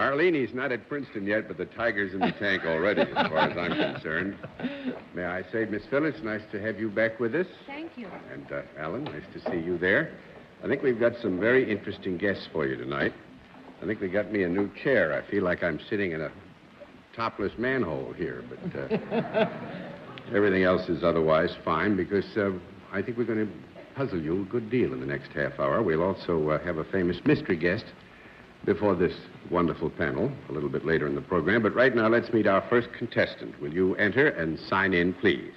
Arlene, he's not at Princeton yet, but the tiger's in the tank already, as far as I'm concerned. May I say, Miss Phyllis, nice to have you back with us. Thank you. And Alan, nice to see you there. I think we've got some very interesting guests for you tonight. I think they got me a new chair. I feel like I'm sitting in a topless manhole here, but everything else is otherwise fine because I think we're going to puzzle you a good deal in the next half hour. We'll also have a famous mystery guest before this wonderful panel a little bit later in the program. But right now, let's meet our first contestant. Will you enter and sign in, please?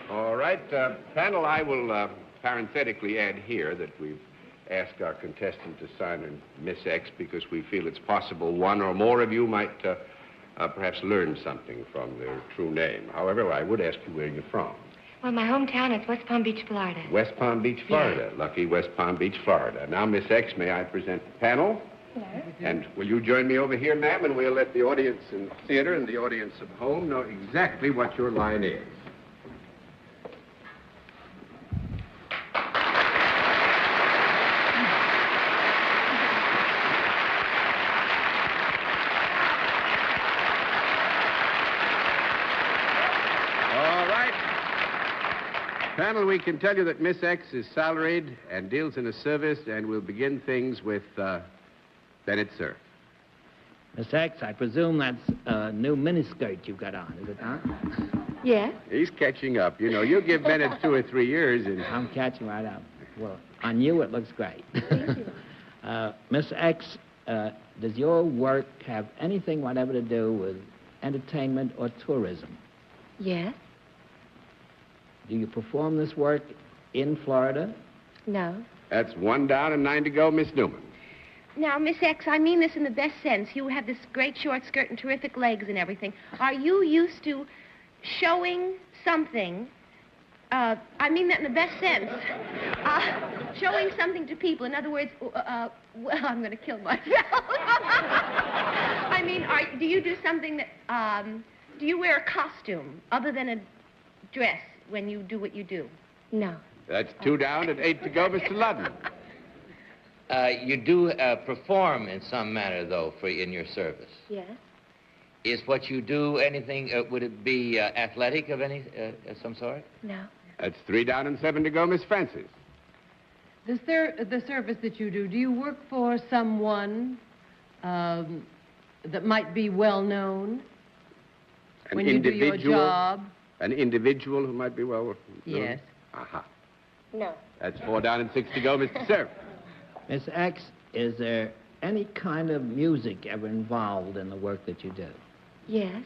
All right, panel, I will parenthetically add here that we've asked our contestant to sign in Miss X because we feel it's possible one or more of you might perhaps learn something from their true name. However, I would ask you where you're from. Well, my hometown is West Palm Beach, Florida. West Palm Beach, Florida. Yes. Lucky West Palm Beach, Florida. Now, Miss X, may I present the panel? Yes. And will you join me over here, ma'am, and we'll let the audience in the theater and the audience at home know exactly what your line is. Panel, we can tell you that Miss X is salaried and deals in a service, and we'll begin things with Bennett Cerf. Miss X, I presume that's a new miniskirt you've got on, is it not? Yes. He's catching up. You know, you give Bennett 2 or 3 years and... I'm catching right up. Well, on you it looks great. Thank you. Miss X, does your work have anything whatever to do with entertainment or tourism? Yes. Do you perform this work in Florida? No. That's 1 down and 9 to go, Miss Newman. Now, Miss X, I mean this in the best sense. You have this great short skirt and terrific legs and everything. Are you used to showing something? I mean that in the best sense. Showing something to people. In other words, well, I'm going to kill myself. I mean, do you do something that, do you wear a costume other than a dress when you do what you do? No. That's 2 down and 8 to go, Mr. Ludden. You do perform in some manner, though, in your service. Yes. Is what you do anything, would it be athletic of some sort? No. That's 3 down and 7 to go, Miss Francis. The service that you do you work for someone that might be well known when you do your job? An individual who might be well known? Yes. Aha. No. That's 4 down and 6 to go, Mr. Cerf. Miss X, is there any kind of music ever involved in the work that you do? Yes.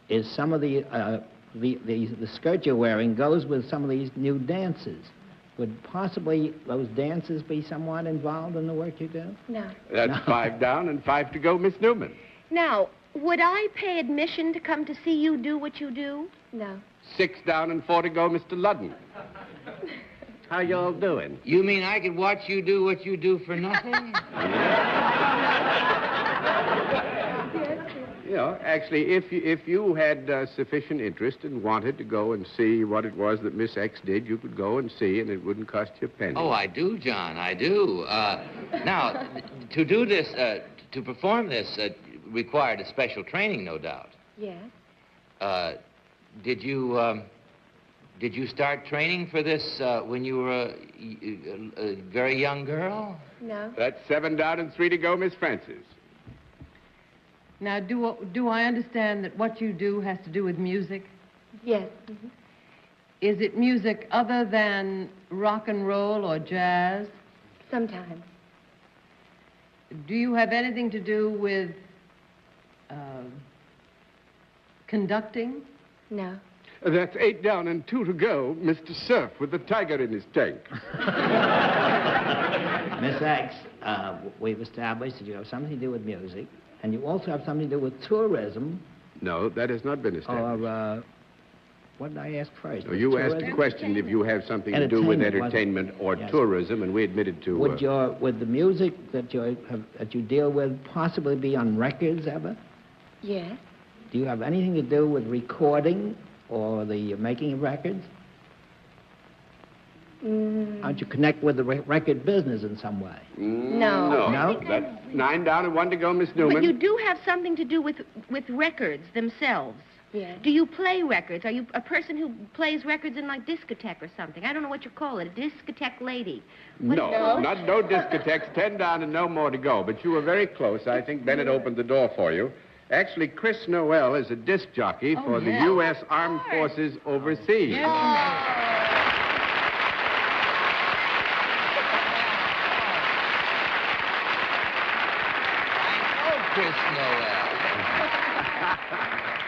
Is some of the skirt you're wearing goes with some of these new dances? Would possibly those dances be somewhat involved in the work you do? No. That's No. 5 down and 5 to go, Miss Newman. Now, would I pay admission to come to see you do what you do? No. 6 down and 4 to go, Mr. Ludden. How y'all doing? You mean I could watch you do what you do for nothing? You know, actually, if you had sufficient interest and wanted to go and see what it was that Miss X did, you could go and see, and it wouldn't cost you a penny. Oh, I do, John, I do. Now, to do this, to perform this, required a special training, no doubt. Yes. Did you start training for this when you were a very young girl? No. That's 7 down and 3 to go, Miss Francis. Now, do I understand that what you do has to do with music? Yes. Mm-hmm. Is it music other than rock and roll or jazz? Sometimes. Do you have anything to do with conducting? No. That's 8 down and 2 to go, Mr. Cerf, with the tiger in his tank. Miss X, we've established that you have something to do with music, and you also have something to do with tourism. No, that has not been established. Or What did I ask first? So you asked the question if you have something to do with entertainment or tourism, and we admitted to... Would the music that you deal with possibly be on records ever? Yes. Do you have anything to do with recording or the making of records? Aren't you connect with the record business in some way? No. No? That's 9 down and 1 to go, Miss Newman. But you do have something to do with records themselves. Yes. Do you play records? Are you a person who plays records in, like, discotheque or something? I don't know what you call it, a discotheque lady. No discotheques, 10 down and no more to go. But you were very close. I think Bennett opened the door for you. Actually, Chris Noel is a disc jockey for the U.S. Armed Forces overseas. Chris Noel.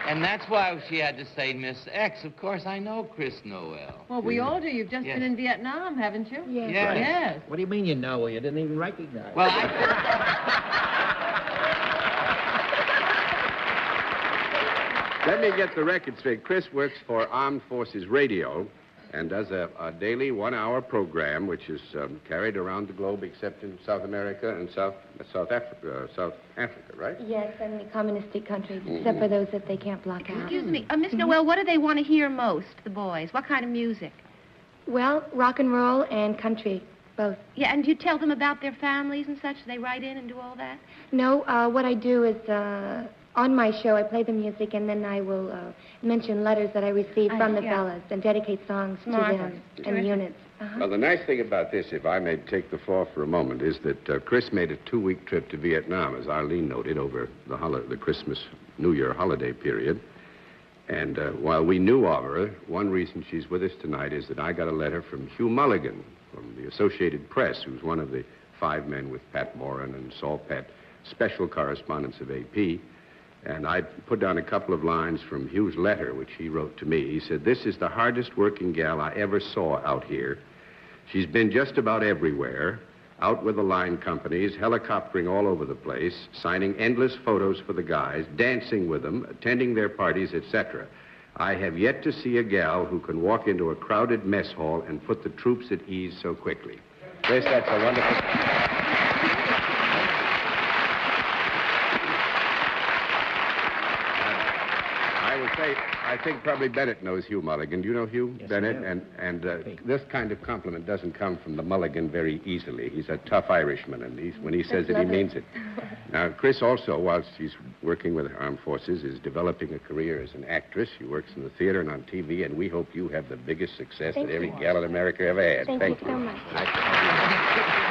And that's why she had to say Miss X. Of course, I know Chris Noel. Well, we all do. You've just been in Vietnam, haven't you? Yes. Yes. Yes. What do you mean you know? You didn't even recognize. Well, Let me get the record straight. Chris works for Armed Forces Radio and does a daily 1-hour program which is carried around the globe except in South America and South Africa, right? Yes, and the communistic countries, except for those that they can't block out. Excuse me, Miss Noel, what do they want to hear most, the boys? What kind of music? Well, rock and roll and country, both. Yeah, and do you tell them about their families and such? Do they write in and do all that? No, what I do is, on my show, I play the music, and then I will mention letters that I receive from the fellas and dedicate songs to them and units. Well, the nice thing about this, if I may take the floor for a moment, is that Chris made a 2-week trip to Vietnam, as Arlene noted, over the Christmas, New Year holiday period. And while we knew of her, one reason she's with us tonight is that I got a letter from Hugh Mulligan from the Associated Press, who's one of the 5 men with Pat Moran and Saul Pett, special correspondents of AP. And I put down a couple of lines from Hugh's letter, which he wrote to me. He said, "This is the hardest working gal I ever saw out here. She's been just about everywhere, out with the line companies, helicoptering all over the place, signing endless photos for the guys, dancing with them, attending their parties, etc. I have yet to see a gal who can walk into a crowded mess hall and put the troops at ease so quickly." Chris, that's a wonderful... I think probably Bennett knows Hugh Mulligan. Do you know Hugh? Yes, Bennett? I do. And this kind of compliment doesn't come from the Mulligan very easily. He's a tough Irishman, and when he says it, he means it. Now, Chris also, whilst she's working with the Armed Forces, is developing a career as an actress. She works in the theater and on TV, and we hope you have the biggest success that every gal in America ever had. Thank you so much. Nice to have you.